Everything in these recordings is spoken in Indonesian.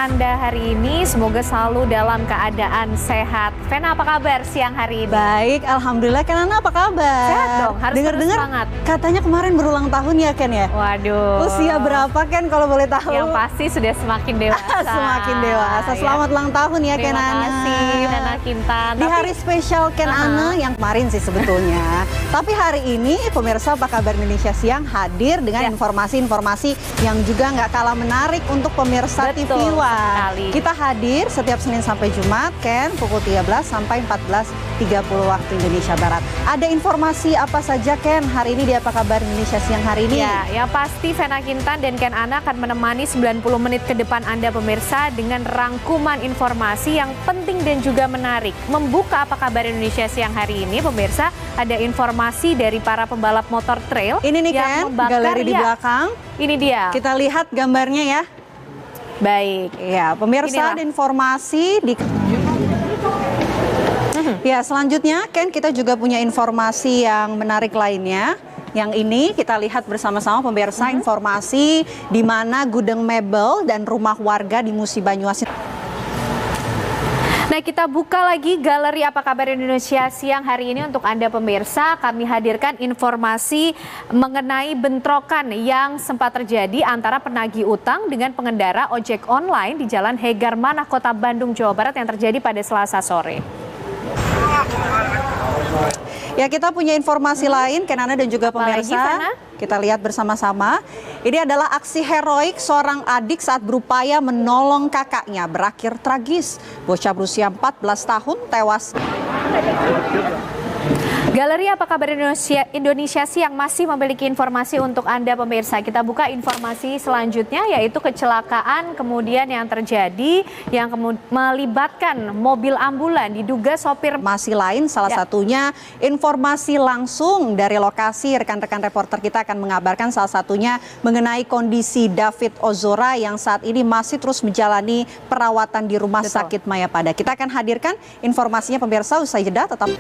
Anda hari ini. Semoga selalu dalam keadaan sehat. Vena, apa kabar siang hari ini? Baik, Alhamdulillah. Ken Ana, apa kabar? Sehat dong, harus Dengar-dengar semangat. katanya kemarin berulang tahun ya, Ken ya? Waduh. Usia berapa, Ken, kalau boleh tahu? Yang pasti sudah semakin dewasa. Semakin dewasa. Selamat ulang tahun ya, Ken Ana. Terima kasih, Vena Kintan. Di hari spesial Ken Ana yang kemarin sih sebetulnya. Tapi hari ini, pemirsa apa kabar Indonesia Siang hadir dengan informasi-informasi yang juga nggak kalah menarik untuk pemirsa TV One. Kita hadir setiap Senin sampai Jumat, Ken, pukul 13 sampai 14.30 waktu Indonesia Barat. Ada informasi apa saja, Ken, hari ini di Apa Kabar Indonesia Siang hari ini? Ya, yang pasti Vena Kintan dan Ken Ana akan menemani 90 menit ke depan Anda pemirsa dengan rangkuman informasi yang penting dan juga menarik. Membuka Apa Kabar Indonesia Siang hari ini, pemirsa, ada informasi dari para pembalap motor trail. Ini nih, yang Ken, galeri di belakang. Ini dia. Kita lihat gambarnya ya. Baik. Ya, pemirsa, ada informasi di... Ya, selanjutnya, Ken, kita juga punya informasi yang menarik lainnya. Yang ini kita lihat bersama-sama pemirsa, informasi di mana gudang mebel dan rumah warga di Musi Banyuasin. Nah, kita buka lagi galeri Apa Kabar Indonesia Siang hari ini untuk Anda pemirsa. Kami hadirkan informasi mengenai bentrokan yang sempat terjadi antara penagih utang dengan pengendara ojek online di Jalan Hegar Manah, Kota Bandung, Jawa Barat yang terjadi pada Selasa sore. Ya, kita punya informasi lain, Ken Ana dan juga pemirsa. Kita lihat bersama-sama. Ini adalah aksi heroik seorang adik saat berupaya menolong kakaknya. Berakhir tragis. Bocah berusia 14 tahun tewas. Galeri Apa Kabar Indonesia Siang masih memiliki informasi untuk Anda pemirsa. Kita buka informasi selanjutnya, yaitu kecelakaan kemudian yang terjadi yang melibatkan mobil ambulan, diduga sopir. Masih lain, salah satunya informasi langsung dari lokasi. Rekan-rekan reporter kita akan mengabarkan salah satunya mengenai kondisi David Ozora yang saat ini masih terus menjalani perawatan di Rumah Sakit Mayapada. Kita akan hadirkan informasinya pemirsa usai jeda. Tetap.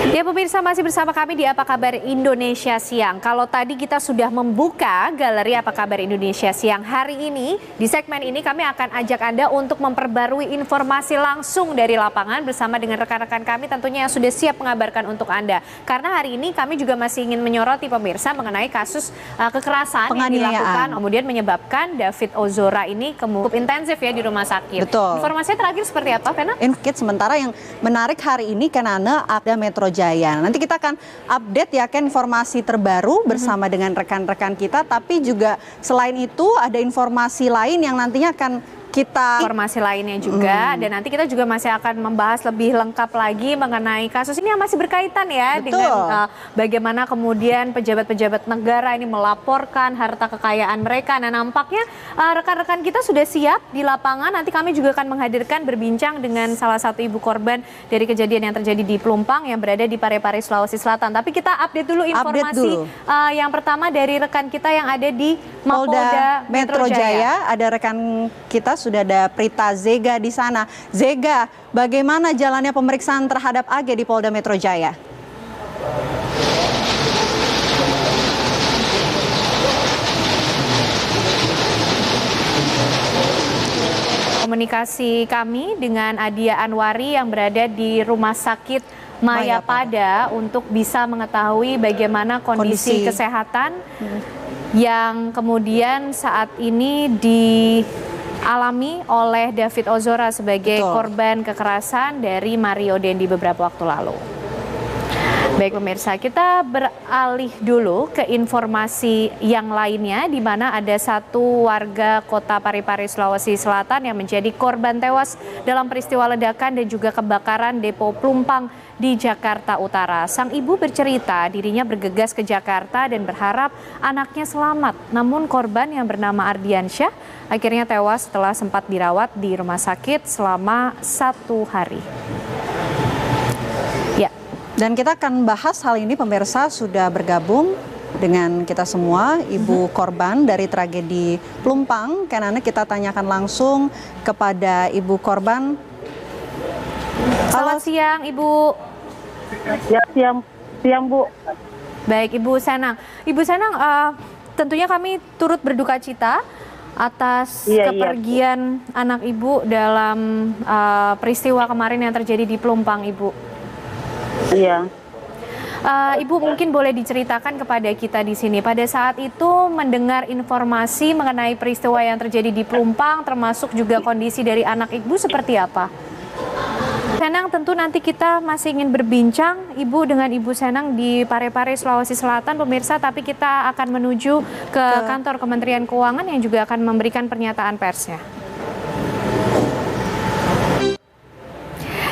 Ya pemirsa, masih bersama kami di Apa Kabar Indonesia Siang. Kalau tadi kita sudah membuka galeri Apa Kabar Indonesia Siang, hari ini di segmen ini kami akan ajak Anda untuk memperbarui informasi langsung dari lapangan bersama dengan rekan-rekan kami tentunya yang sudah siap mengabarkan untuk Anda. Karena hari ini kami juga masih ingin menyoroti pemirsa mengenai kasus kekerasan yang dilakukan kemudian menyebabkan David Ozora ini cukup intensif ya di rumah sakit. Betul. Informasinya terakhir seperti apa, Vena? Sementara yang menarik hari ini, Ken Ana, ada Metro Jaya. Nanti kita akan update ya, Ken, informasi terbaru bersama dengan rekan-rekan kita. Tapi juga selain itu ada informasi lain yang nantinya akan kita... Informasi lainnya juga, dan nanti kita juga masih akan membahas lebih lengkap lagi mengenai kasus ini yang masih berkaitan ya. Betul. Dengan bagaimana kemudian pejabat-pejabat negara ini melaporkan harta kekayaan mereka. Nah, nampaknya rekan-rekan kita sudah siap di lapangan. Nanti kami juga akan menghadirkan berbincang dengan salah satu ibu korban dari kejadian yang terjadi di Pelumpang yang berada di Parepare, Sulawesi Selatan. Tapi kita update dulu informasi yang pertama dari rekan kita yang ada di Mapolda Metro Jaya. Ada rekan kita, sudah ada Prita Zega di sana. Zega, bagaimana jalannya pemeriksaan terhadap AG di Polda Metro Jaya? Komunikasi kami dengan Adia Anwari yang berada di Rumah Sakit Mayapada untuk bisa mengetahui bagaimana kondisi kesehatan yang kemudian saat ini dialami oleh David Ozora sebagai korban kekerasan dari Mario Dendi beberapa waktu lalu. Baik pemirsa, kita beralih dulu ke informasi yang lainnya di mana ada satu warga kota Parepare, Sulawesi Selatan yang menjadi korban tewas dalam peristiwa ledakan dan juga kebakaran depo Pelumpang di Jakarta Utara. Sang ibu bercerita dirinya bergegas ke Jakarta dan berharap anaknya selamat. Namun korban yang bernama Ardiansyah akhirnya tewas setelah sempat dirawat di rumah sakit selama 1 hari. Ya. Dan kita akan bahas hal ini, pemirsa, sudah bergabung dengan kita semua, ibu korban dari tragedi Pelumpang. Karena kita tanyakan langsung kepada ibu korban. Selamat siang, Ibu. Ya, siang Bu. Baik, Ibu Senang. Ibu Senang, tentunya kami turut berduka cita atas Iya, kepergian anak Ibu dalam peristiwa kemarin yang terjadi di Pelumpang, Ibu. Iya. Ibu mungkin boleh diceritakan kepada kita di sini pada saat itu mendengar informasi mengenai peristiwa yang terjadi di Pelumpang, termasuk juga kondisi dari anak Ibu seperti apa? Senang, tentu nanti kita masih ingin berbincang Ibu dengan Ibu Senang di Parepare, Sulawesi Selatan, pemirsa, tapi kita akan menuju ke kantor Kementerian Keuangan yang juga akan memberikan pernyataan persnya.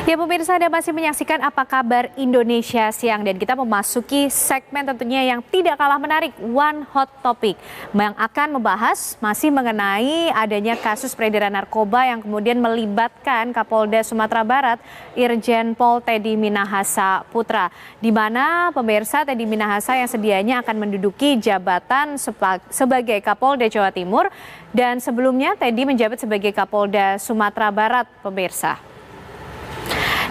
Ya pemirsa, Anda masih menyaksikan Apa Kabar Indonesia Siang, dan kita memasuki segmen tentunya yang tidak kalah menarik, One Hot Topic, yang akan membahas masih mengenai adanya kasus peredaran narkoba yang kemudian melibatkan Kapolda Sumatera Barat, Irjen Pol Teddy Minahasa Putra, di mana pemirsa Teddy Minahasa yang sedianya akan menduduki jabatan sebagai Kapolda Jawa Timur, dan sebelumnya Teddy menjabat sebagai Kapolda Sumatera Barat, pemirsa.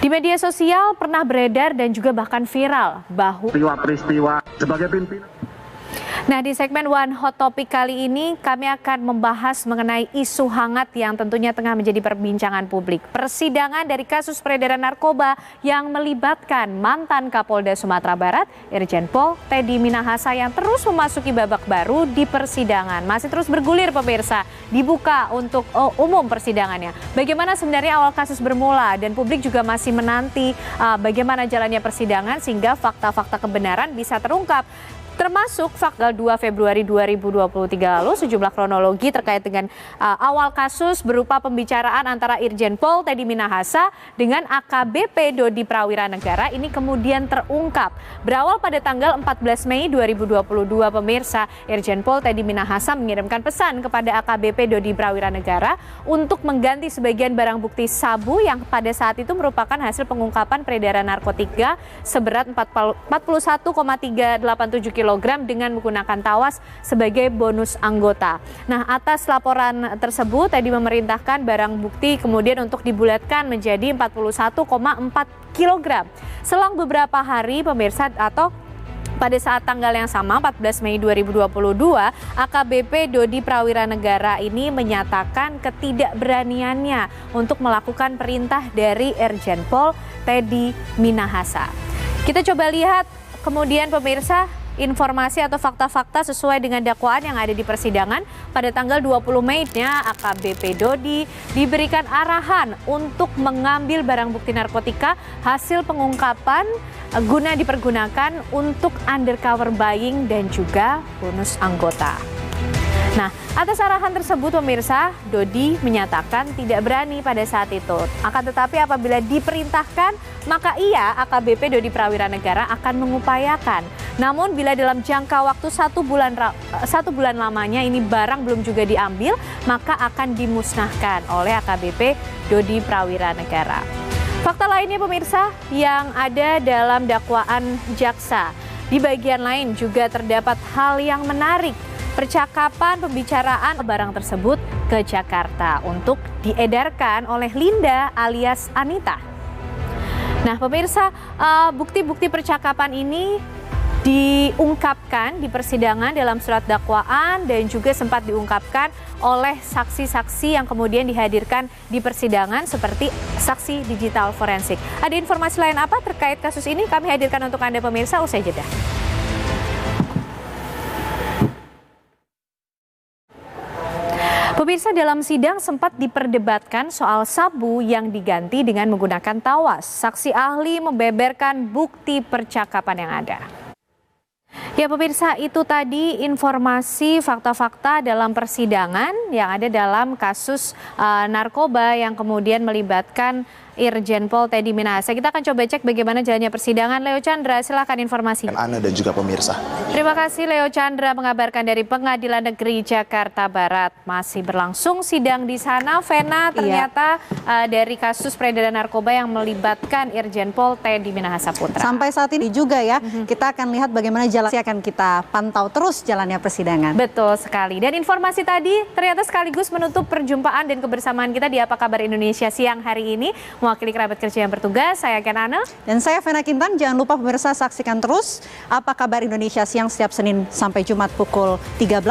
Di media sosial pernah beredar dan juga bahkan viral bahwa peristiwa sebagai pimpinan. Nah, di segmen One Hot Topic kali ini kami akan membahas mengenai isu hangat yang tentunya tengah menjadi perbincangan publik. Persidangan dari kasus peredaran narkoba yang melibatkan mantan Kapolda Sumatera Barat, Irjen Pol Teddy Minahasa, yang terus memasuki babak baru di persidangan. Masih terus bergulir pemirsa, dibuka untuk umum persidangannya. Bagaimana sebenarnya awal kasus bermula, dan publik juga masih menanti bagaimana jalannya persidangan sehingga fakta-fakta kebenaran bisa terungkap. Termasuk tanggal 2 Februari 2023 lalu sejumlah kronologi terkait dengan awal kasus berupa pembicaraan antara Irjen Pol Teddy Minahasa dengan AKBP Dodi Prawira Negara ini kemudian terungkap. Berawal pada tanggal 14 Mei 2022 pemirsa, Irjen Pol Teddy Minahasa mengirimkan pesan kepada AKBP Dodi Prawira Negara untuk mengganti sebagian barang bukti sabu yang pada saat itu merupakan hasil pengungkapan peredaran narkotika seberat 41,387 kg dengan menggunakan tawas sebagai bonus anggota. Nah, atas laporan tersebut tadi memerintahkan barang bukti kemudian untuk dibulatkan menjadi 41,4 kg. Selang beberapa hari pemirsa, atau pada saat tanggal yang sama 14 Mei 2022, AKBP Dodi Prawira Negara ini menyatakan ketidakberaniannya untuk melakukan perintah dari Irjen Pol Teddy Minahasa. Kita coba lihat kemudian pemirsa informasi atau fakta-fakta sesuai dengan dakwaan yang ada di persidangan. Pada tanggal 20 Mei-nya AKBP Dodi diberikan arahan untuk mengambil barang bukti narkotika hasil pengungkapan guna dipergunakan untuk undercover buying dan juga bonus anggota. Nah, atas arahan tersebut pemirsa, Dodi menyatakan tidak berani pada saat itu. Akan tetapi apabila diperintahkan, maka ia AKBP Dodi Prawira Negara akan mengupayakan. Namun bila dalam jangka waktu satu bulan lamanya ini barang belum juga diambil, maka akan dimusnahkan oleh AKBP Dodi Prawira Negara. Fakta lainnya pemirsa yang ada dalam dakwaan jaksa. Di bagian lain juga terdapat hal yang menarik. Percakapan pembicaraan barang tersebut ke Jakarta untuk diedarkan oleh Linda alias Anita. Nah pemirsa, bukti-bukti percakapan ini diungkapkan di persidangan dalam surat dakwaan dan juga sempat diungkapkan oleh saksi-saksi yang kemudian dihadirkan di persidangan seperti saksi digital forensik. Ada informasi lain apa terkait kasus ini? Kami hadirkan untuk Anda pemirsa usai jeda. Pemirsa, dalam sidang sempat diperdebatkan soal sabu yang diganti dengan menggunakan tawas. Saksi ahli membeberkan bukti percakapan yang ada. Ya pemirsa, itu tadi informasi fakta-fakta dalam persidangan yang ada dalam kasus narkoba yang kemudian melibatkan Irjen Pol Teddy Minahasa. Kita akan coba cek bagaimana jalannya persidangan. Leo Chandra, silakan informasi. Ana dan juga pemirsa. Terima kasih Leo Chandra mengabarkan dari Pengadilan Negeri Jakarta Barat. Masih berlangsung sidang di sana. Vena, ternyata dari kasus peredaran narkoba yang melibatkan Irjen Pol Teddy Minahasa Putra. Sampai saat ini juga ya, kita akan lihat bagaimana jalannya, akan kita pantau terus jalannya persidangan. Betul sekali. Dan informasi tadi ternyata sekaligus menutup perjumpaan dan kebersamaan kita di Apa Kabar Indonesia Siang hari ini. Mewakili kerabat kerja yang bertugas, saya Ken Ana. Dan saya Vena Kintan. Jangan lupa pemirsa saksikan terus Apa Kabar Indonesia Siang setiap Senin sampai Jumat pukul 13.